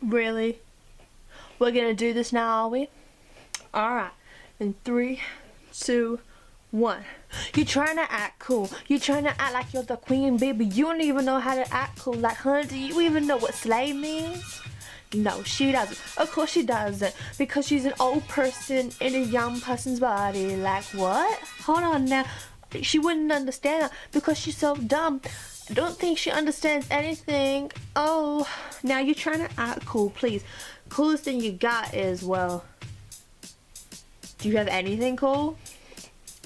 Really? We're gonna do this now, are we? Alright. In 3, 2, 1. You're trying to act cool. You're trying to act like you're the queen, baby. You don't even know how to act cool. Like, honey, do you even know what slave means? No, she doesn't. Of course she doesn't. Because she's an old person in a young person's body. Like, what? Hold on now. She wouldn't understand that because she's so dumb. I don't think she understands anything. Oh, now you're trying to act cool, please. Coolest thing you got is, well, do you have anything cool?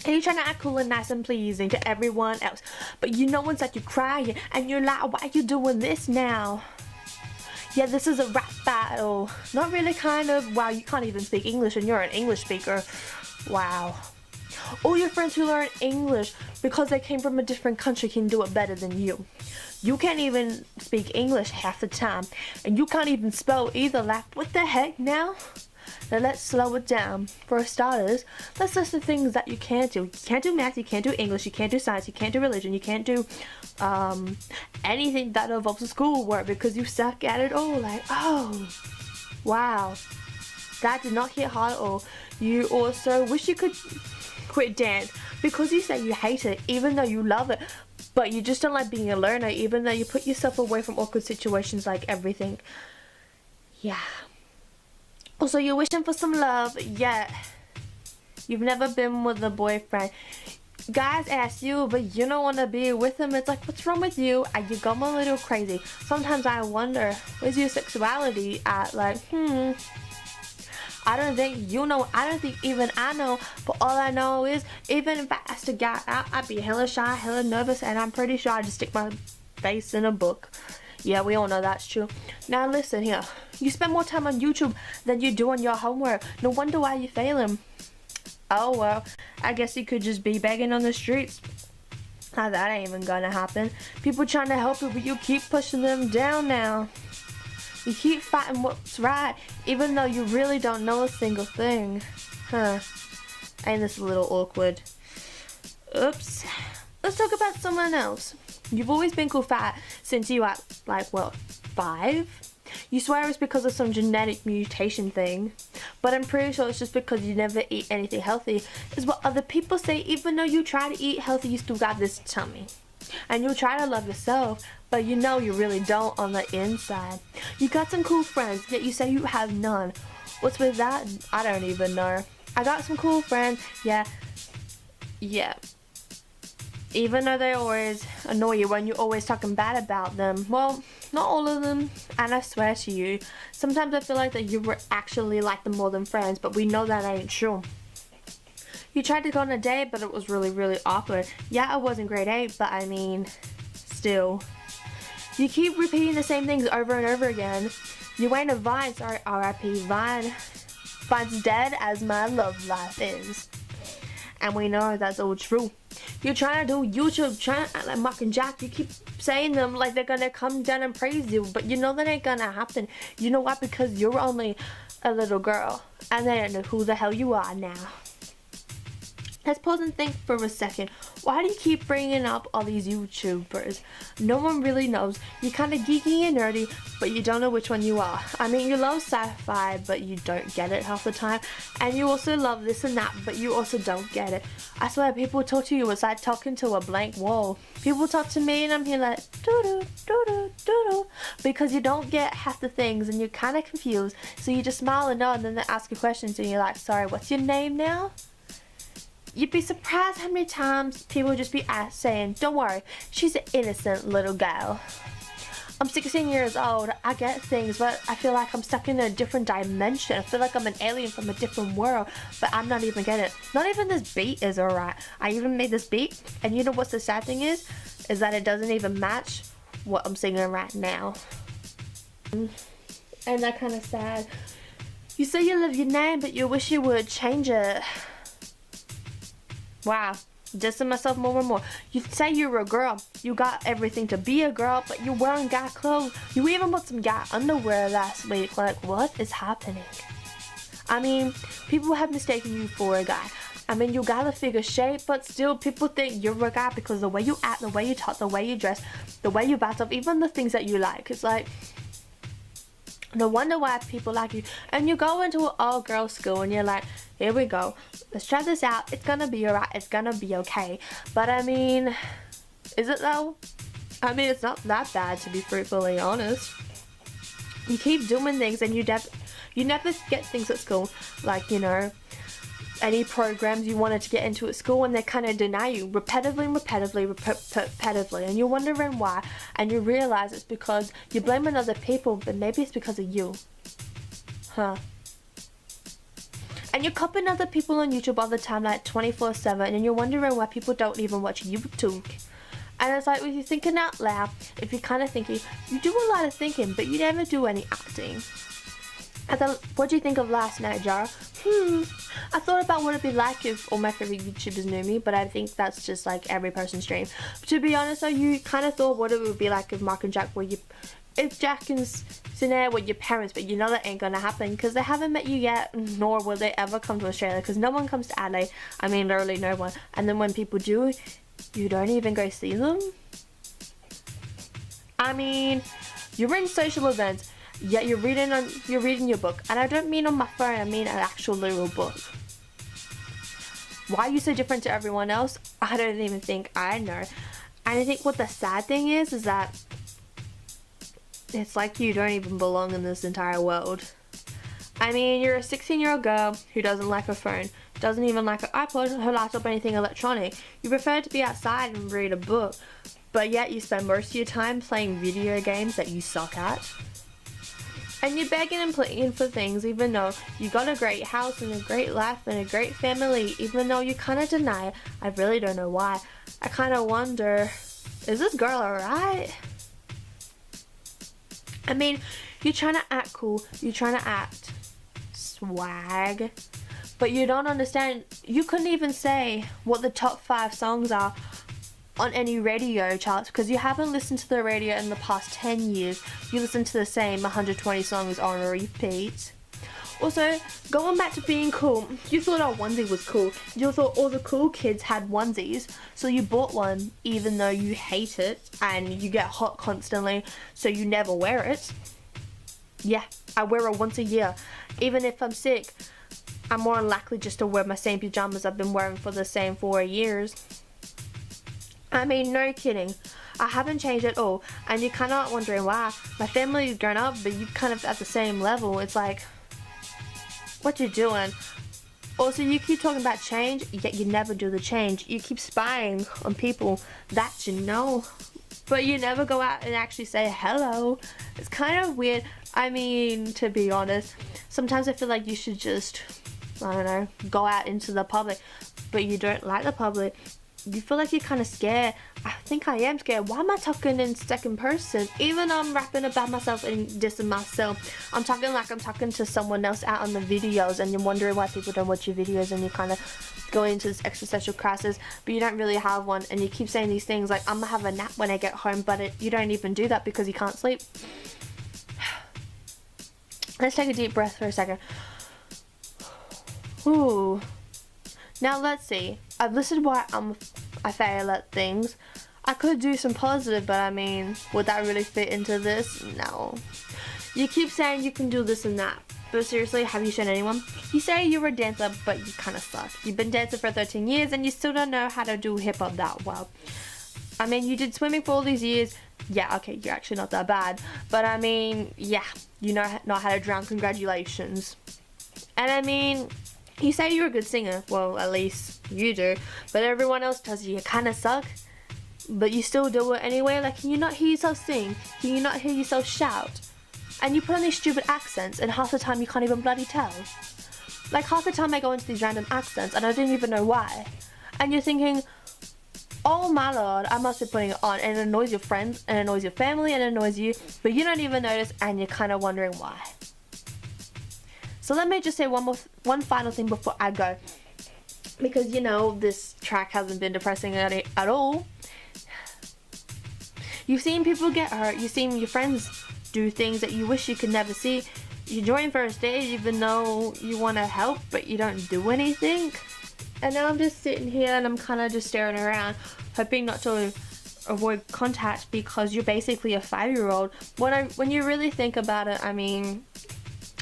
And you're trying to act cool and nice and pleasing to everyone else. But you know inside you're crying and you're like, why are you doing this now? Yeah, this is a rap battle. Not really, kind of. Wow, you can't even speak English and you're an English speaker. Wow. All your friends who learn English because they came from a different country can do it better than you. You can't even speak English half the time. And you can't even spell either. Like, what the heck now? Now let's slow it down. For starters, let's list the things that you can't do. You can't do math, you can't do English, you can't do science, you can't do religion, you can't do anything that involves schoolwork because you suck at it all. Like, oh, wow. That did not hit hard at all. You also wish you could quit dance because you say you hate it even though you love it. But you just don't like being a learner even though you put yourself away from awkward situations like everything. Yeah. Also, you're wishing for some love, yet you've never been with a boyfriend. Guys ask you, but you don't want to be with him. It's like, what's wrong with you? Are you going a little crazy? Sometimes I wonder, where's your sexuality at? Like, I don't think you know. I don't think even I know. But all I know is, even if I asked a guy out, I'd be hella shy, hella nervous, and I'm pretty sure I'd just stick my face in a book. Yeah, we all know that's true. Now listen here. You spend more time on YouTube than you do on your homework. No wonder why you're failing. Oh well, I guess you could just be begging on the streets. Now that ain't even gonna happen. People trying to help you, but you keep pushing them down now. You keep fighting what's right, even though you really don't know a single thing. Huh. Ain't this a little awkward? Oops. Let's talk about someone else. You've always been cool fat since you were like, what, 5? You swear it's because of some genetic mutation thing, but I'm pretty sure it's just because you never eat anything healthy, is what other people say. Even though you try to eat healthy, you still got this tummy. And you try to love yourself, but you know you really don't on the inside. You got some cool friends, yet you say you have none. What's with that? I don't even know. I got some cool friends, yeah. Even though they always annoy you when you're always talking bad about them. Well, not all of them, and I swear to you, sometimes I feel like that you were actually like them more than friends, but we know that ain't true. You tried to go on a date, but it was really, really awkward. Yeah, it wasn't grade 8, but I mean, still. You keep repeating the same things over and over again. You ain't a Vine, sorry, R.I.P. Vine. Vine's dead as my love life is. And we know that's all true. You're trying to do YouTube, trying to act like Mark and Jack. You keep saying them like they're gonna come down and praise you, but you know that ain't gonna happen. You know why? Because you're only a little girl, and they don't know who the hell you are now. Let's pause and think for a second. Why do you keep bringing up all these YouTubers? No one really knows. You're kind of geeky and nerdy, but you don't know which one you are. I mean, you love sci-fi, but you don't get it half the time. And you also love this and that, but you also don't get it. I swear, people talk to you, it's like talking to a blank wall. People talk to me and I'm here like, doo-doo, doo-doo, doo-doo. Because you don't get half the things and you're kind of confused. So you just smile and nod and then they ask you questions and you're like, sorry, what's your name now? You'd be surprised how many times people just be saying, don't worry, she's an innocent little girl. I'm 16 years old, I get things, but I feel like I'm stuck in a different dimension. I feel like I'm an alien from a different world, but I'm not even getting it. Not even this beat is alright. I even made this beat, and you know what's the sad thing is that it doesn't even match what I'm singing right now. And that kind of sad. You say you love your name, but you wish you would change it. Wow, dissing myself more and more. You say you're a girl, you got everything to be a girl, but you're wearing guy clothes. You even bought some guy underwear last week. Like, what is happening? I mean, people have mistaken you for a guy. I mean, you got a figure shape, but still people think you're a guy because the way you act, the way you talk, the way you dress, the way you buy stuff, even the things that you like. It's like, No wonder why people like you. And you go into an all-girls school and you're like, here we go, let's try this out, it's gonna be alright, it's gonna be okay. But I mean, is it though? I mean, it's not that bad, to be fruitfully honest. You keep doing things and you never get things at school, like, you know, any programs you wanted to get into at school, and they kind of deny you repetitively, and you're wondering why, and you realize it's because you're blaming other people, but maybe it's because of you. And you're copying other people on YouTube all the time, like 24/7, and you're wondering why people don't even watch YouTube. And it's like, when you're thinking out loud, if you're kind of thinking, you do a lot of thinking, but you never do any acting. I thought, what do you think of last night, Jara? I thought about what it'd be like if all my favorite YouTubers knew me, but I think that's just like every person's dream. But to be honest though, you kind of thought what it would be like if Mark and Jack were if Jack and Sinead were your parents, but you know that ain't gonna happen because they haven't met you yet, nor will they ever come to Australia, because no one comes to Adelaide. I mean, literally no one. And then when people do, you don't even go see them. I mean, you're in social events, yet you're reading your book, and I don't mean on my phone, I mean an actual literal book. Why are you so different to everyone else? I don't even think I know. And I think what the sad thing is that it's like you don't even belong in this entire world. I mean, you're a 16-year-old girl who doesn't like her phone, doesn't even like her iPod, her laptop, anything electronic. You prefer to be outside and read a book, but yet you spend most of your time playing video games that you suck at. And you're begging and pleading for things even though you got a great house and a great life and a great family, even though you kind of deny it. I really don't know why. I kind of wonder, is this girl alright? I mean, you're trying to act cool, you're trying to act swag, but you don't understand. You couldn't even say what the top 5 songs are on any radio charts because you haven't listened to the radio in the past 10 years. You listen to the same 120 songs on repeat. Also, going back to being cool, you thought our onesie was cool. You thought all the cool kids had onesies, so you bought one even though you hate it and you get hot constantly, so you never wear it. Yeah, I wear it once a year. Even if I'm sick, I'm more likely just to wear my same pajamas I've been wearing for the same 4 years. I mean, no kidding. I haven't changed at all, and you're kind of wondering why. My family's grown up, but you kind of at the same level. It's like, what you doing? Also, you keep talking about change, yet you never do the change. You keep spying on people that you know, but you never go out and actually say hello. It's kind of weird. I mean, to be honest, sometimes I feel like you should just, I don't know, go out into the public, but you don't like the public. You feel like you're kind of scared. I think I am scared. Why am I talking in second person? Even though I'm rapping about myself and dissing myself, I'm talking like I'm talking to someone else out on the videos, and you're wondering why people don't watch your videos, and you kind of go into this existential crisis, but you don't really have one, and you keep saying these things like, I'm gonna have a nap when I get home, but you don't even do that because you can't sleep. Let's take a deep breath for a second. Ooh. Now let's see. I've listed why I fail at things. I could do some positive, but I mean, would that really fit into this? No. You keep saying you can do this and that, but seriously, have you shown anyone? You say you're a dancer, but you kind of suck. You've been dancing for 13 years and you still don't know how to do hip-hop that well. I mean, you did swimming for all these years. Yeah, okay, you're actually not that bad. But I mean, yeah, you know not how to drown. Congratulations. And I mean, you say you're a good singer. Well, at least you do. But everyone else tells you kind of suck. But you still do it anyway. Like, can you not hear yourself sing? Can you not hear yourself shout? And you put on these stupid accents, and half the time you can't even bloody tell. Like, half the time I go into these random accents, and I didn't even know why. And you're thinking, oh my lord, I must be putting it on, and it annoys your friends, and it annoys your family, and it annoys you, but you don't even notice, and you're kind of wondering why. So let me just say one final thing before I go, because you know this track hasn't been depressing at all. You've seen people get hurt, you've seen your friends do things that you wish you could never see. You join first aid even though you want to help, but you don't do anything. And now I'm just sitting here and I'm kind of just staring around, hoping not to avoid contact, because you're basically a 5-year-old. When you really think about it, I mean,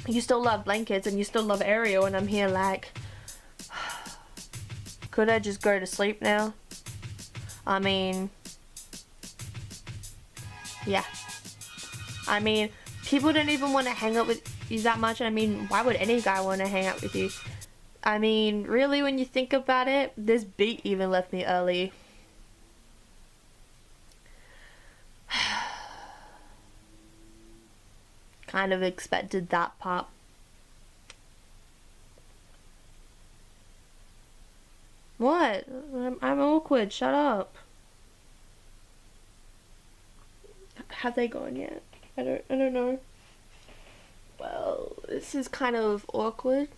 You still love blankets and you still love Ariel, and I'm here like, could I just go to sleep now? I mean, yeah. I mean, people don't even want to hang out with you that much. I mean, why would any guy want to hang out with you? I mean, really, when you think about it, this beat even left me early. Kind of expected that part. What? I'm awkward. Shut up. Have they gone yet? I don't know. Well, this is kind of awkward.